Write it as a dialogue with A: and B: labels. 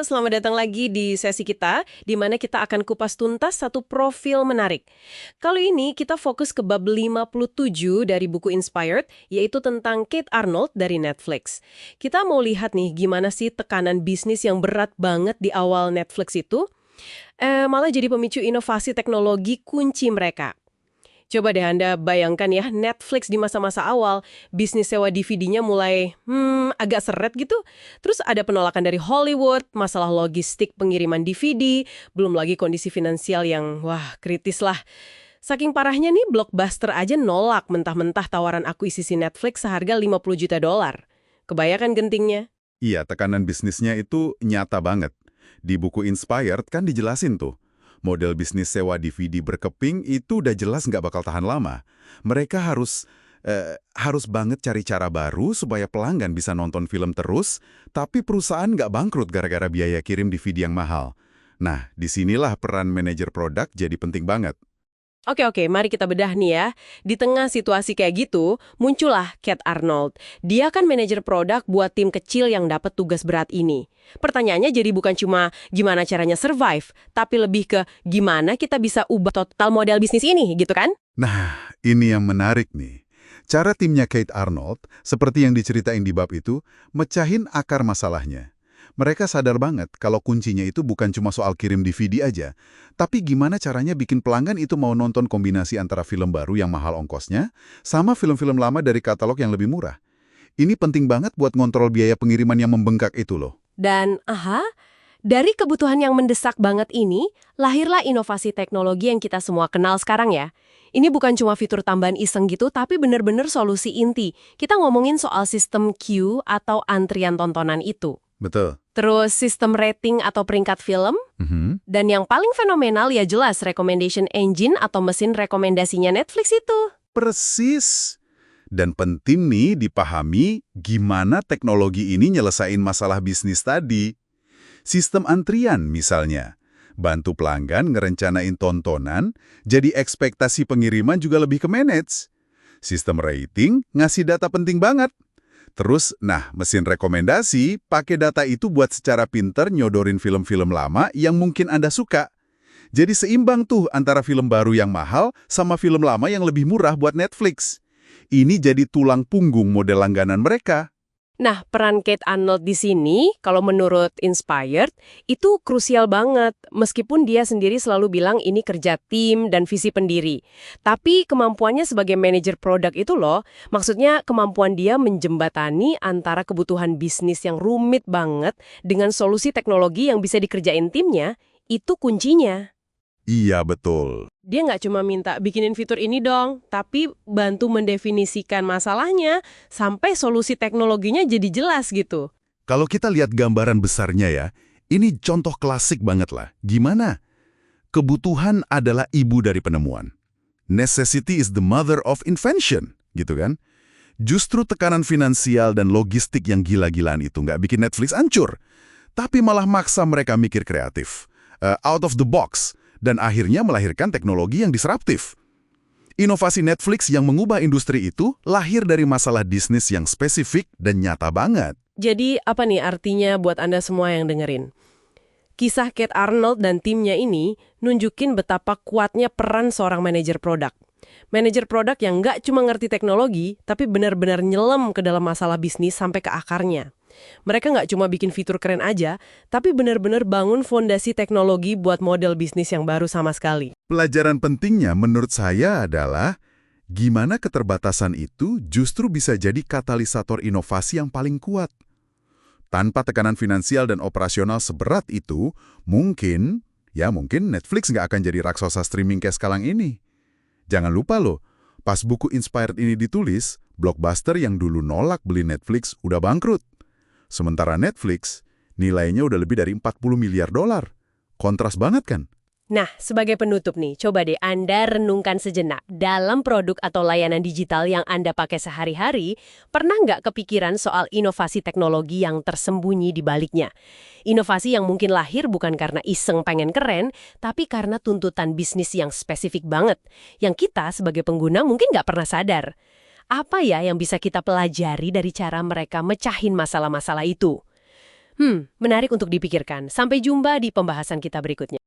A: selamat datang lagi di sesi kita, di mana kita akan kupas tuntas satu profil menarik. Kali ini kita fokus ke bab 57 dari buku Inspired, yaitu tentang Kate Arnold dari Netflix. Kita mau lihat nih gimana sih tekanan bisnis yang berat banget di awal Netflix itu, malah jadi pemicu inovasi teknologi kunci mereka. Coba deh Anda bayangkan ya, Netflix di masa-masa awal, bisnis sewa DVD-nya mulai, agak seret gitu. Terus ada penolakan dari Hollywood, masalah logistik pengiriman DVD, belum lagi kondisi finansial yang, kritis lah. Saking parahnya nih, Blockbuster aja nolak mentah-mentah tawaran akuisisi Netflix seharga $50 juta. Kebayangkan gentingnya?
B: Iya, tekanan bisnisnya itu nyata banget. Di buku Inspired kan dijelasin tuh. Model bisnis sewa DVD berkeping itu udah jelas nggak bakal tahan lama. Mereka harus banget cari cara baru supaya pelanggan bisa nonton film terus, tapi perusahaan nggak bangkrut gara-gara biaya kirim DVD yang mahal. Nah, disinilah peran manajer produk jadi penting banget.
A: Oke, mari kita bedah nih ya. Di tengah situasi kayak gitu, muncullah Kate Arnold. Dia kan manajer produk buat tim kecil yang dapat tugas berat ini. Pertanyaannya jadi bukan cuma gimana caranya survive, tapi lebih ke gimana kita bisa ubah total model bisnis ini, gitu kan?
B: Nah, ini yang menarik nih. Cara timnya Kate Arnold, seperti yang diceritain di bab itu, mecahin akar masalahnya. Mereka sadar banget kalau kuncinya itu bukan cuma soal kirim DVD aja, tapi gimana caranya bikin pelanggan itu mau nonton kombinasi antara film baru yang mahal ongkosnya sama film-film lama dari katalog yang lebih murah. Ini penting banget buat ngontrol biaya pengiriman yang membengkak itu loh.
A: Dan, dari kebutuhan yang mendesak banget ini, lahirlah inovasi teknologi yang kita semua kenal sekarang ya. Ini bukan cuma fitur tambahan iseng gitu, tapi bener-bener solusi inti. Kita ngomongin soal sistem queue atau antrian tontonan itu.
B: Betul.
A: Terus sistem rating atau peringkat film. Dan yang paling fenomenal ya jelas recommendation engine atau mesin rekomendasinya Netflix itu.
B: Persis. Dan penting nih dipahami gimana teknologi ini nyelesain masalah bisnis tadi. Sistem antrian misalnya. Bantu pelanggan ngerencanain tontonan, jadi ekspektasi pengiriman juga lebih ke manage. Sistem rating ngasih data penting banget. Terus, mesin rekomendasi pakai data itu buat secara pinter nyodorin film-film lama yang mungkin Anda suka. Jadi seimbang tuh antara film baru yang mahal sama film lama yang lebih murah buat Netflix. Ini jadi tulang punggung model langganan mereka.
A: Nah, peran Kate Arnold di sini, kalau menurut Inspired, itu krusial banget. Meskipun dia sendiri selalu bilang ini kerja tim dan visi pendiri. Tapi kemampuannya sebagai manajer produk itu loh, maksudnya kemampuan dia menjembatani antara kebutuhan bisnis yang rumit banget dengan solusi teknologi yang bisa dikerjain timnya, itu kuncinya.
B: Iya, betul.
A: Dia nggak cuma minta bikinin fitur ini dong, tapi bantu mendefinisikan masalahnya sampai solusi teknologinya jadi jelas gitu.
B: Kalau kita lihat gambaran besarnya ya, ini contoh klasik banget lah. Gimana? Kebutuhan adalah ibu dari penemuan. Necessity is the mother of invention, gitu kan? Justru tekanan finansial dan logistik yang gila-gilaan itu nggak bikin Netflix hancur, tapi malah maksa mereka mikir kreatif, out of the box, dan akhirnya melahirkan teknologi yang disruptif. Inovasi Netflix yang mengubah industri itu lahir dari masalah bisnis yang spesifik dan nyata banget.
A: Jadi apa nih artinya buat Anda semua yang dengerin? Kisah Kate Arnold dan timnya ini nunjukin betapa kuatnya peran seorang manajer produk. Manajer produk yang nggak cuma ngerti teknologi, tapi benar-benar nyelam ke dalam masalah bisnis sampai ke akarnya. Mereka nggak cuma bikin fitur keren aja, tapi benar-benar bangun fondasi teknologi buat model bisnis yang baru sama sekali.
B: Pelajaran pentingnya menurut saya adalah gimana keterbatasan itu justru bisa jadi katalisator inovasi yang paling kuat. Tanpa tekanan finansial dan operasional seberat itu, mungkin Netflix nggak akan jadi raksasa streaming kayak sekarang ini. Jangan lupa loh, pas buku Inspired ini ditulis, Blockbuster yang dulu nolak beli Netflix udah bangkrut. Sementara Netflix, nilainya udah lebih dari $40 miliar. Kontras banget kan?
A: Nah, sebagai penutup nih, coba deh Anda renungkan sejenak. Dalam produk atau layanan digital yang Anda pakai sehari-hari, pernah nggak kepikiran soal inovasi teknologi yang tersembunyi di baliknya? Inovasi yang mungkin lahir bukan karena iseng pengen keren, tapi karena tuntutan bisnis yang spesifik banget, yang kita sebagai pengguna mungkin nggak pernah sadar. Apa ya yang bisa kita pelajari dari cara mereka mecahin masalah-masalah itu? Menarik untuk dipikirkan. Sampai jumpa di pembahasan kita berikutnya.